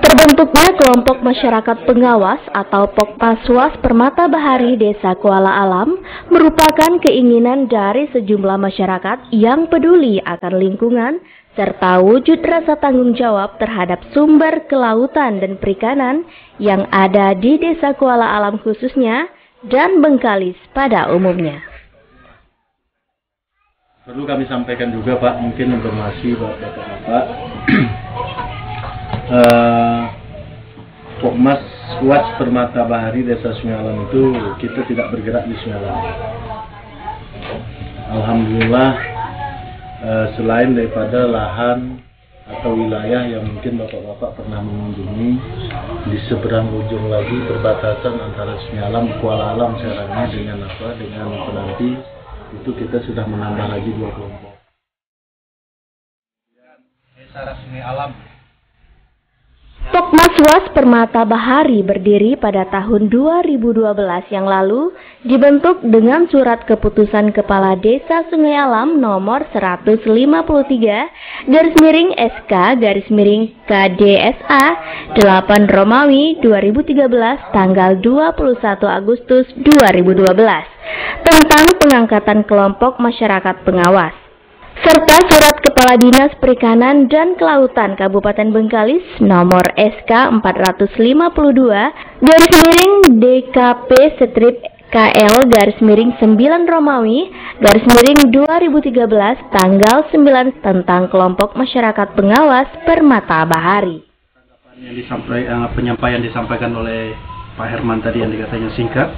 Terbentuknya kelompok masyarakat pengawas atau Pokmaswas Permata Bahari Desa Kuala Alam merupakan keinginan dari sejumlah masyarakat yang peduli akan lingkungan serta wujud rasa tanggung jawab terhadap sumber kelautan dan perikanan yang ada di Desa Kuala Alam khususnya dan Bengkalis pada umumnya. Perlu kami sampaikan juga Pak, mungkin informasi buat Bapak-Bapak. Pokmaswas Permata Bahari Desa Sungai Alam itu kita tidak bergerak di Sungai Alam. Alhamdulillah, selain daripada lahan atau wilayah yang mungkin Bapak-Bapak pernah mengunjungi, di seberang ujung lagi perbatasan antara Sungai Alam, Kuala Alam sekarangnya dengan Penanti, itu kita sudah menambah lagi 2 kelompok. Desa Sungai Alam. Pokmaswas Permata Bahari berdiri pada tahun 2012 yang lalu, dibentuk dengan surat keputusan Kepala Desa Sungai Alam nomor 153/SK/KDSA 8 Romawi 2013 tanggal 21 Agustus 2012 tentang pengangkatan kelompok masyarakat pengawas, serta surat Kepala Dinas Perikanan dan Kelautan Kabupaten Bengkalis nomor SK 405/DKP/KL/9 Romawi /2013 tanggal 9 tentang kelompok masyarakat pengawas Permata Bahari. Penyampaian disampaikan oleh Pak Herman tadi yang dikatanya singkat,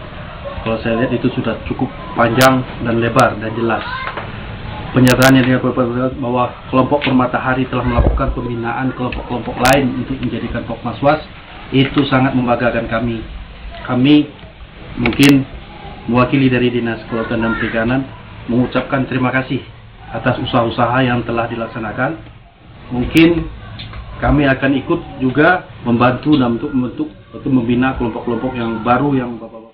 kalau saya lihat itu sudah cukup panjang dan lebar dan jelas. Pernyataan yang disampaikan bahwa kelompok Permata Bahari telah melakukan pembinaan kelompok-kelompok lain untuk menjadikan Pokmaswas, itu sangat membanggakan kami. Kami mungkin mewakili dari Dinas Kelautan dan Perikanan mengucapkan terima kasih atas usaha-usaha yang telah dilaksanakan. Mungkin kami akan ikut juga membantu dan untuk membina kelompok-kelompok yang baru yang Bapak-Bapak.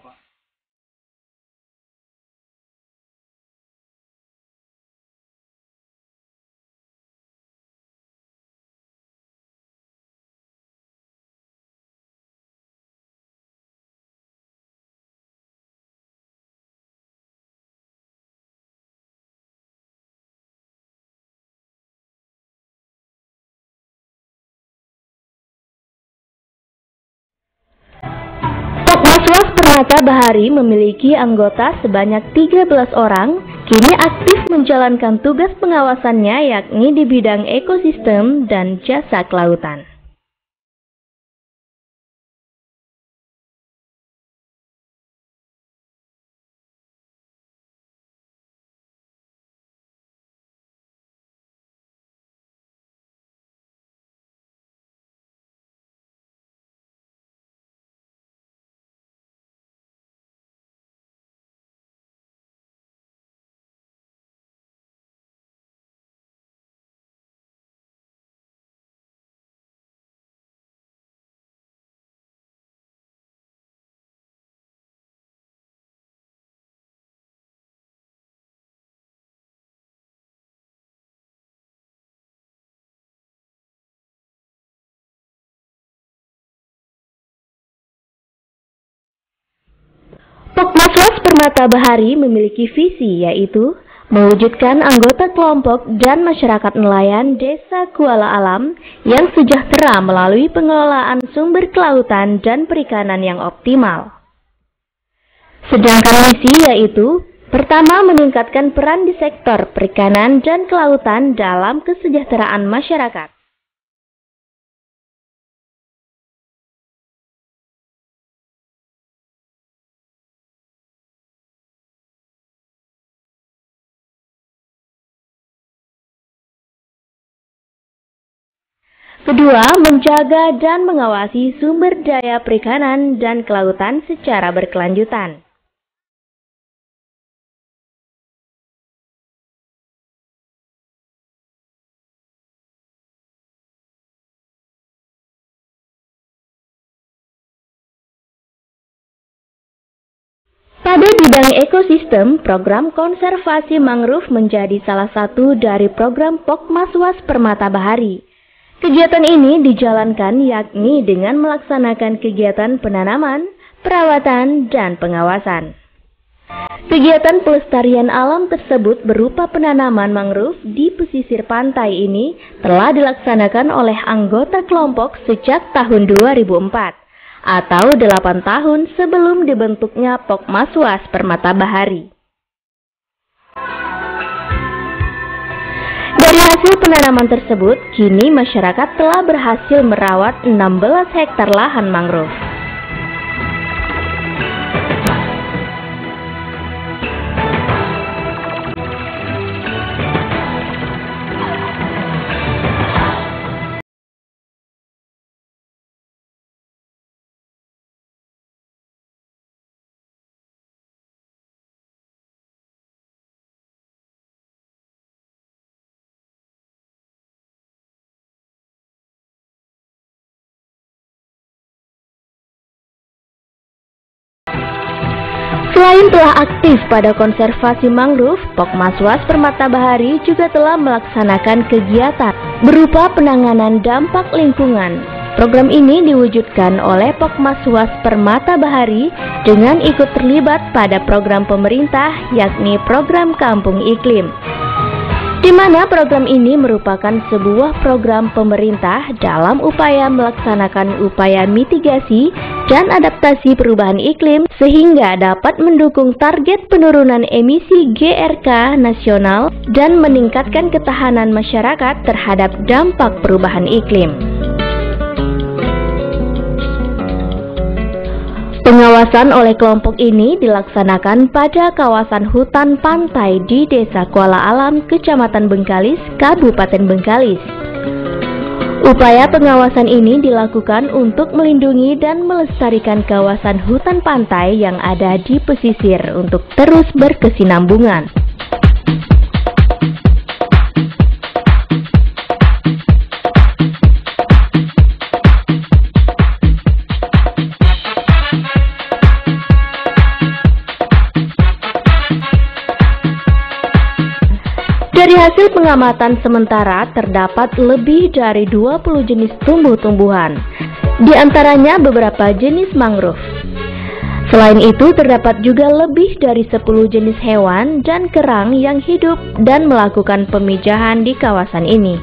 Pokmaswas Permata Bahari memiliki anggota sebanyak 13 orang, kini aktif menjalankan tugas pengawasannya yakni di bidang ekosistem dan jasa kelautan. Pokmaswas Permata Bahari memiliki visi yaitu mewujudkan anggota kelompok dan masyarakat nelayan Desa Kuala Alam yang sejahtera melalui pengelolaan sumber kelautan dan perikanan yang optimal. Sedangkan misi yaitu pertama, meningkatkan peran di sektor perikanan dan kelautan dalam kesejahteraan masyarakat. Kedua, menjaga dan mengawasi sumber daya perikanan dan kelautan secara berkelanjutan. Pada bidang ekosistem, program konservasi mangrove menjadi salah satu dari program Pokmaswas Permata Bahari. Kegiatan ini dijalankan yakni dengan melaksanakan kegiatan penanaman, perawatan, dan pengawasan. Kegiatan pelestarian alam tersebut berupa penanaman mangrove di pesisir pantai ini telah dilaksanakan oleh anggota kelompok sejak tahun 2004. Atau 8 tahun sebelum dibentuknya Pokmaswas Permata Bahari. Dari hasil penanaman tersebut, kini masyarakat telah berhasil merawat 16 hektar lahan mangrove. Selain telah aktif pada konservasi mangrove, Pokmaswas Permata Bahari juga telah melaksanakan kegiatan berupa penanganan dampak lingkungan. Program ini diwujudkan oleh Pokmaswas Permata Bahari dengan ikut terlibat pada program pemerintah, yakni program Kampung Iklim. Di mana program ini merupakan sebuah program pemerintah dalam upaya melaksanakan upaya mitigasi dan adaptasi perubahan iklim sehingga dapat mendukung target penurunan emisi GRK nasional dan meningkatkan ketahanan masyarakat terhadap dampak perubahan iklim. Pengawasan oleh kelompok ini dilaksanakan pada kawasan hutan pantai di Desa Kuala Alam, Kecamatan Bengkalis, Kabupaten Bengkalis. Upaya pengawasan ini dilakukan untuk melindungi dan melestarikan kawasan hutan pantai yang ada di pesisir untuk terus berkesinambungan. Dari hasil pengamatan sementara, terdapat lebih dari 20 jenis tumbuh-tumbuhan, di antaranya beberapa jenis mangrove. Selain itu, terdapat juga lebih dari 10 jenis hewan dan kerang yang hidup dan melakukan pemijahan di kawasan ini.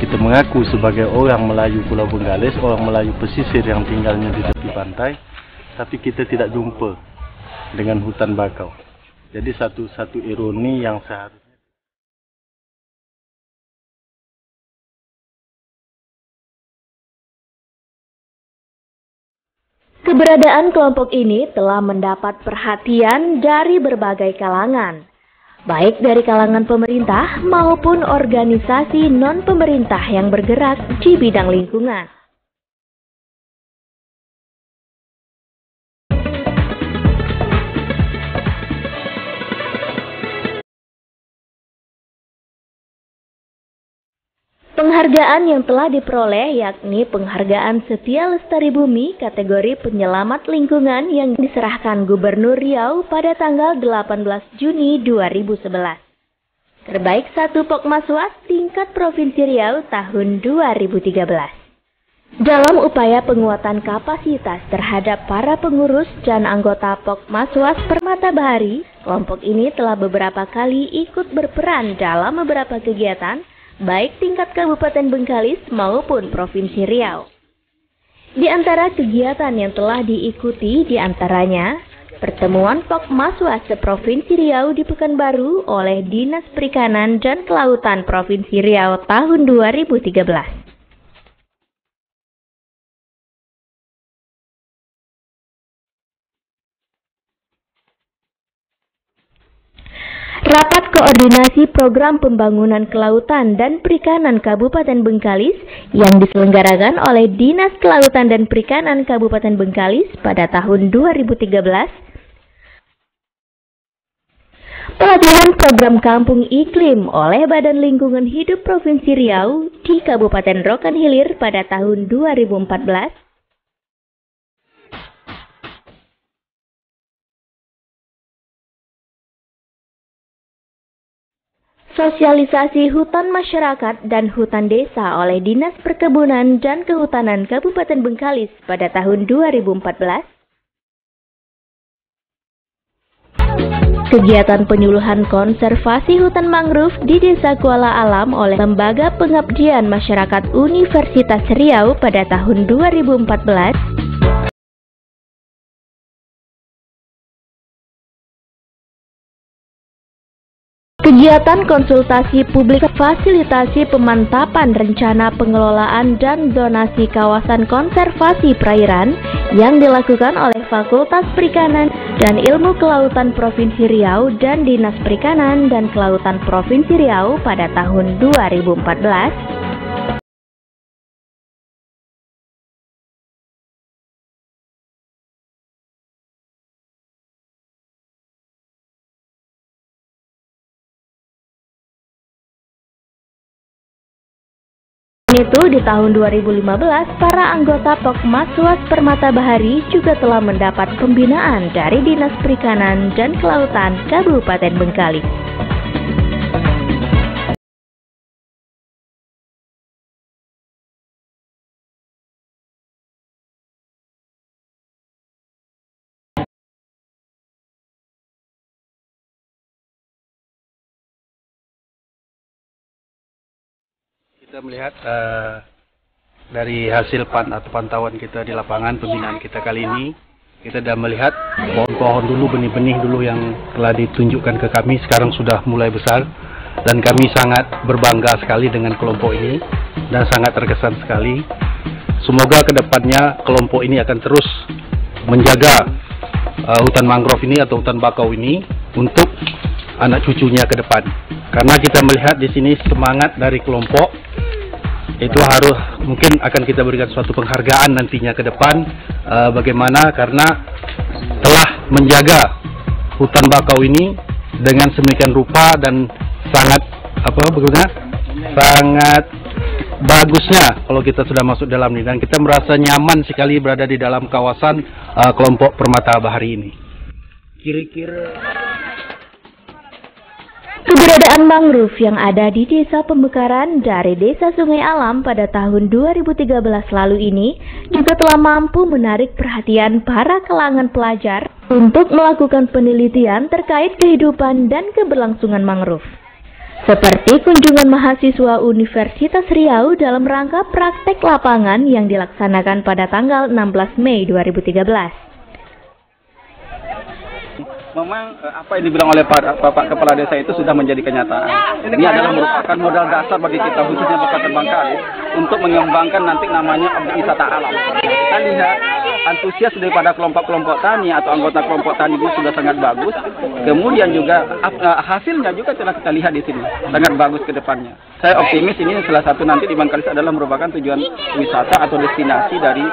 Kita mengaku sebagai orang Melayu Pulau Bengkalis, orang Melayu pesisir yang tinggalnya di tepi pantai, tapi kita tidak jumpa dengan hutan bakau. Jadi satu ironi yang seharusnya keberadaan kelompok ini telah mendapat perhatian dari berbagai kalangan, baik dari kalangan pemerintah maupun organisasi non-pemerintah yang bergerak di bidang lingkungan. Penghargaan yang telah diperoleh yakni Penghargaan Setia Lestari Bumi kategori penyelamat lingkungan yang diserahkan Gubernur Riau pada tanggal 18 Juni 2011. Terbaik 1 Pokmaswas tingkat Provinsi Riau tahun 2013. Dalam upaya penguatan kapasitas terhadap para pengurus dan anggota Pokmaswas Permata Bahari, kelompok ini telah beberapa kali ikut berperan dalam beberapa kegiatan, baik tingkat Kabupaten Bengkalis maupun Provinsi Riau. Di antara kegiatan yang telah diikuti diantaranya, pertemuan Pokmaswas se-Provinsi Riau di Pekanbaru oleh Dinas Perikanan dan Kelautan Provinsi Riau tahun 2013. Rapat koordinasi program pembangunan kelautan dan perikanan Kabupaten Bengkalis yang diselenggarakan oleh Dinas Kelautan dan Perikanan Kabupaten Bengkalis pada tahun 2013. Pelatihan program Kampung Iklim oleh Badan Lingkungan Hidup Provinsi Riau di Kabupaten Rokan Hilir pada tahun 2014. Sosialisasi hutan masyarakat dan hutan desa oleh Dinas Perkebunan dan Kehutanan Kabupaten Bengkalis pada tahun 2014. Kegiatan penyuluhan konservasi hutan mangrove di Desa Kuala Alam oleh Lembaga Pengabdian Masyarakat Universitas Riau pada tahun 2014. Kegiatan konsultasi publik fasilitasi pemantapan rencana pengelolaan dan zonasi kawasan konservasi perairan yang dilakukan oleh Fakultas Perikanan dan Ilmu Kelautan Provinsi Riau dan Dinas Perikanan dan Kelautan Provinsi Riau pada tahun 2014. Itu di tahun 2015, para anggota Pokmaswas Permata Bahari juga telah mendapat pembinaan dari Dinas Perikanan dan Kelautan Kabupaten Bengkalis. Kita melihat dari hasil pantauan kita di lapangan pembinaan kita kali ini, kita sudah melihat pohon-pohon dulu, benih-benih dulu yang telah ditunjukkan ke kami sekarang sudah mulai besar, dan kami sangat berbangga sekali dengan kelompok ini dan sangat terkesan sekali. Semoga kedepannya kelompok ini akan terus menjaga hutan mangrove ini atau hutan bakau ini untuk anak cucunya ke depan. Karena kita melihat di sini semangat dari kelompok itu harus mungkin akan kita berikan suatu penghargaan nantinya ke depan, bagaimana karena telah menjaga hutan bakau ini dengan sedemikian rupa dan sangat sangat bagusnya kalau kita sudah masuk dalam ini, dan kita merasa nyaman sekali berada di dalam kawasan kelompok Permata Bahari ini. Kira-kira keberadaan mangrove yang ada di Desa Pemekaran dari Desa Sungai Alam pada tahun 2013 lalu ini juga telah mampu menarik perhatian para kalangan pelajar untuk melakukan penelitian terkait kehidupan dan keberlangsungan mangrove. Seperti kunjungan mahasiswa Universitas Riau dalam rangka praktek lapangan yang dilaksanakan pada tanggal 16 Mei 2013. Memang apa yang dibilang oleh Bapak Kepala Desa itu sudah menjadi kenyataan. Ini adalah merupakan modal dasar bagi kita khususnya Kabupaten Bengkalis untuk mengembangkan nanti namanya objek wisata alam. Kita lihat antusias daripada kelompok-kelompok tani atau anggota kelompok tani ini sudah sangat bagus. Kemudian juga hasilnya juga telah kita lihat di sini sangat bagus ke depannya. Saya optimis ini salah satu nanti di Bengkalis adalah merupakan tujuan wisata atau destinasi dari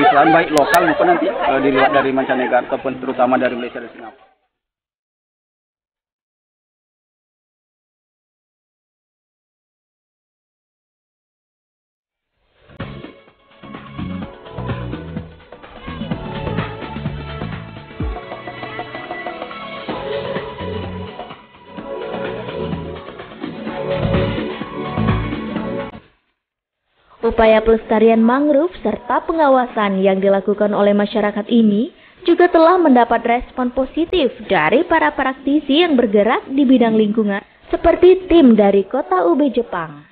wisatawan baik lokal maupun nanti dilihat dari mancanegara ataupun terutama dari Malaysia dan Singapura. Upaya pelestarian mangrove serta pengawasan yang dilakukan oleh masyarakat ini juga telah mendapat respon positif dari para praktisi yang bergerak di bidang lingkungan seperti tim dari Kota UB Jepang.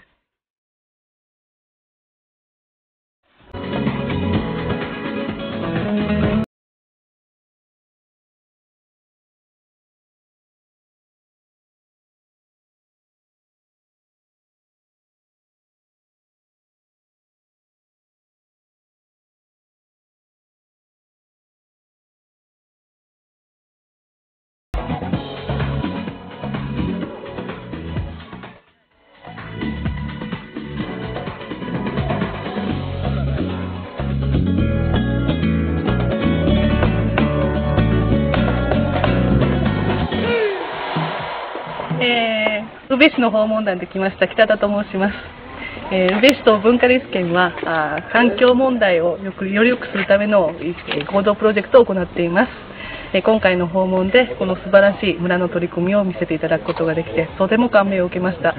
宇部市の訪問団で来ました北田と申します。宇部市と文化立県は環境問題をより良くするための合同プロジェクトを行っています。今回の訪問でこの素晴らしい村の取り組みを見せていただくことができてとても感銘を受けました。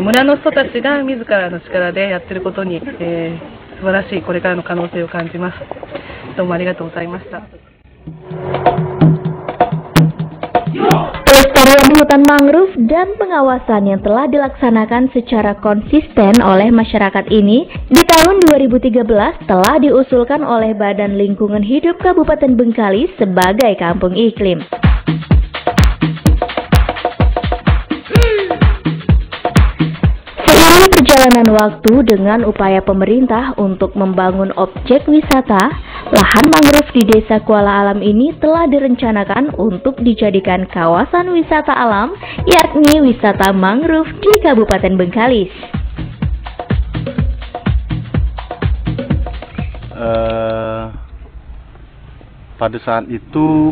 村の人たちが自らの力でやっていることに、素晴らしいこれからの可能性を感じます。どうもありがとうございました。Pelestarian hutan mangrove dan pengawasan yang telah dilaksanakan secara konsisten oleh masyarakat ini di tahun 2013 telah diusulkan oleh Badan Lingkungan Hidup Kabupaten Bengkalis sebagai kampung iklim. Seiring perjalanan waktu dengan upaya pemerintah untuk membangun objek wisata, lahan mangrove di Desa Kuala Alam ini telah direncanakan untuk dijadikan kawasan wisata alam, yakni wisata mangrove di Kabupaten Bengkalis. Pada saat itu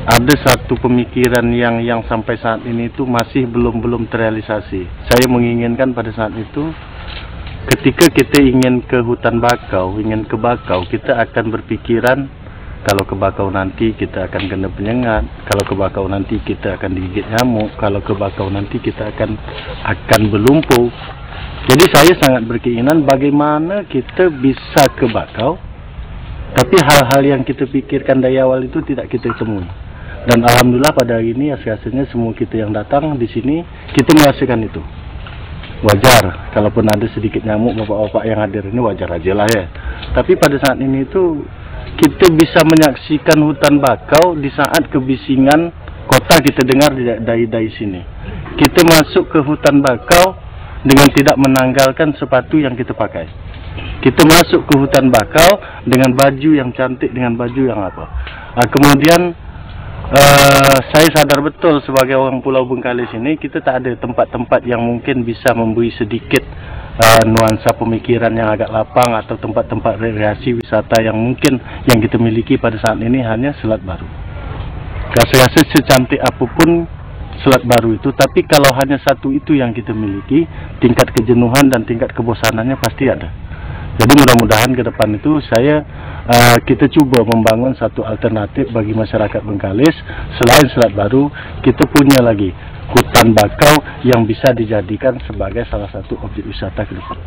ada satu pemikiran yang sampai saat ini itu masih belum terrealisasi. Saya menginginkan pada saat itu, ketika kita ingin ke hutan bakau, ingin ke bakau, kita akan berpikiran kalau ke bakau nanti kita akan kena penyengat, kalau ke bakau nanti kita akan digigit nyamuk, kalau ke bakau nanti kita akan berlumpur. Jadi saya sangat berkeinginan bagaimana kita bisa ke bakau, tapi hal-hal yang kita pikirkan dari awal itu tidak kita temui. Dan alhamdulillah pada hari ini hasilnya semua kita yang datang di sini kita merasakan itu. Wajar, kalaupun ada sedikit nyamuk bapak-bapak yang hadir ini wajar aja lah ya. Tapi pada saat ini itu kita bisa menyaksikan hutan bakau di saat kebisingan kota kita dengar dari sini. Kita masuk ke hutan bakau dengan tidak menanggalkan sepatu yang kita pakai. Kita masuk ke hutan bakau dengan baju yang cantik, dengan baju yang apa. Kemudian saya sadar betul sebagai orang Pulau Bengkalis ini kita tak ada tempat-tempat yang mungkin bisa memberi sedikit nuansa pemikiran yang agak lapang atau tempat-tempat rekreasi wisata yang mungkin yang kita miliki pada saat ini hanya Selat Baru. Rasa-rasa secantik apapun Selat Baru itu, tapi kalau hanya satu itu yang kita miliki, tingkat kejenuhan dan tingkat kebosanannya pasti ada. Jadi mudah-mudahan ke depan itu kita coba membangun satu alternatif bagi masyarakat Bengkalis. Selain Selat Baru, kita punya lagi hutan bakau yang bisa dijadikan sebagai salah satu objek wisata ke depan.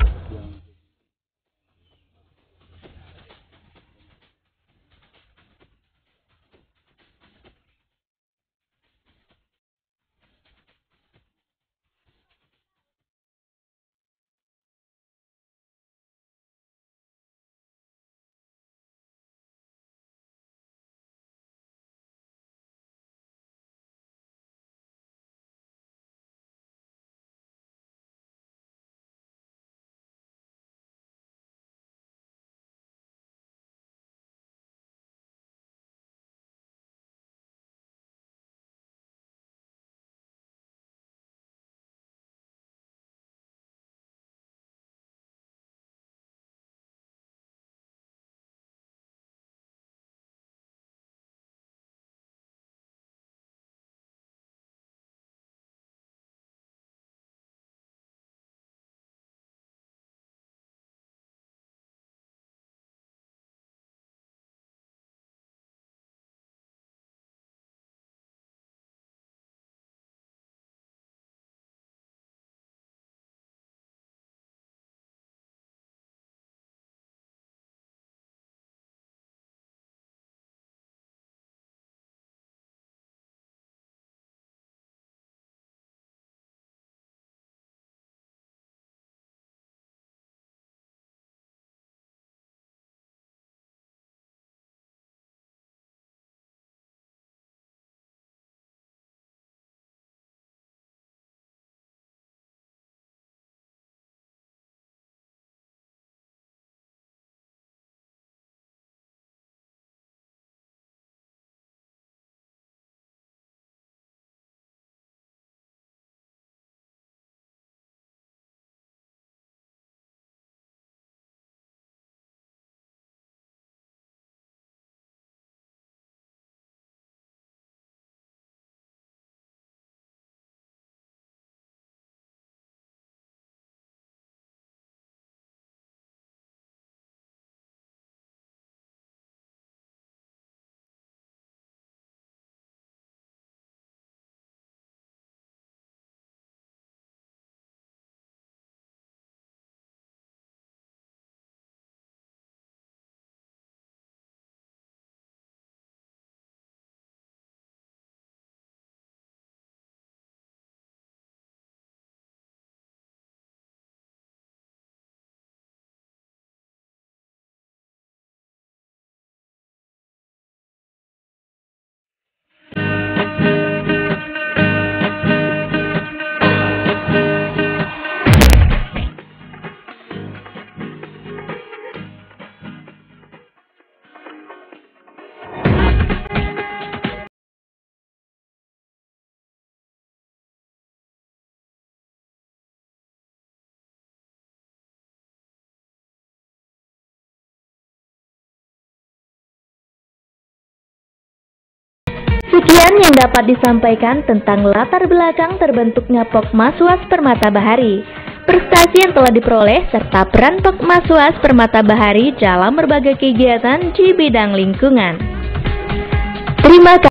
Sekian yang dapat disampaikan tentang latar belakang terbentuknya Pokmaswas Permata Bahari, prestasi yang telah diperoleh, serta peran Pokmaswas Permata Bahari dalam berbagai kegiatan di bidang lingkungan. Terima kasih.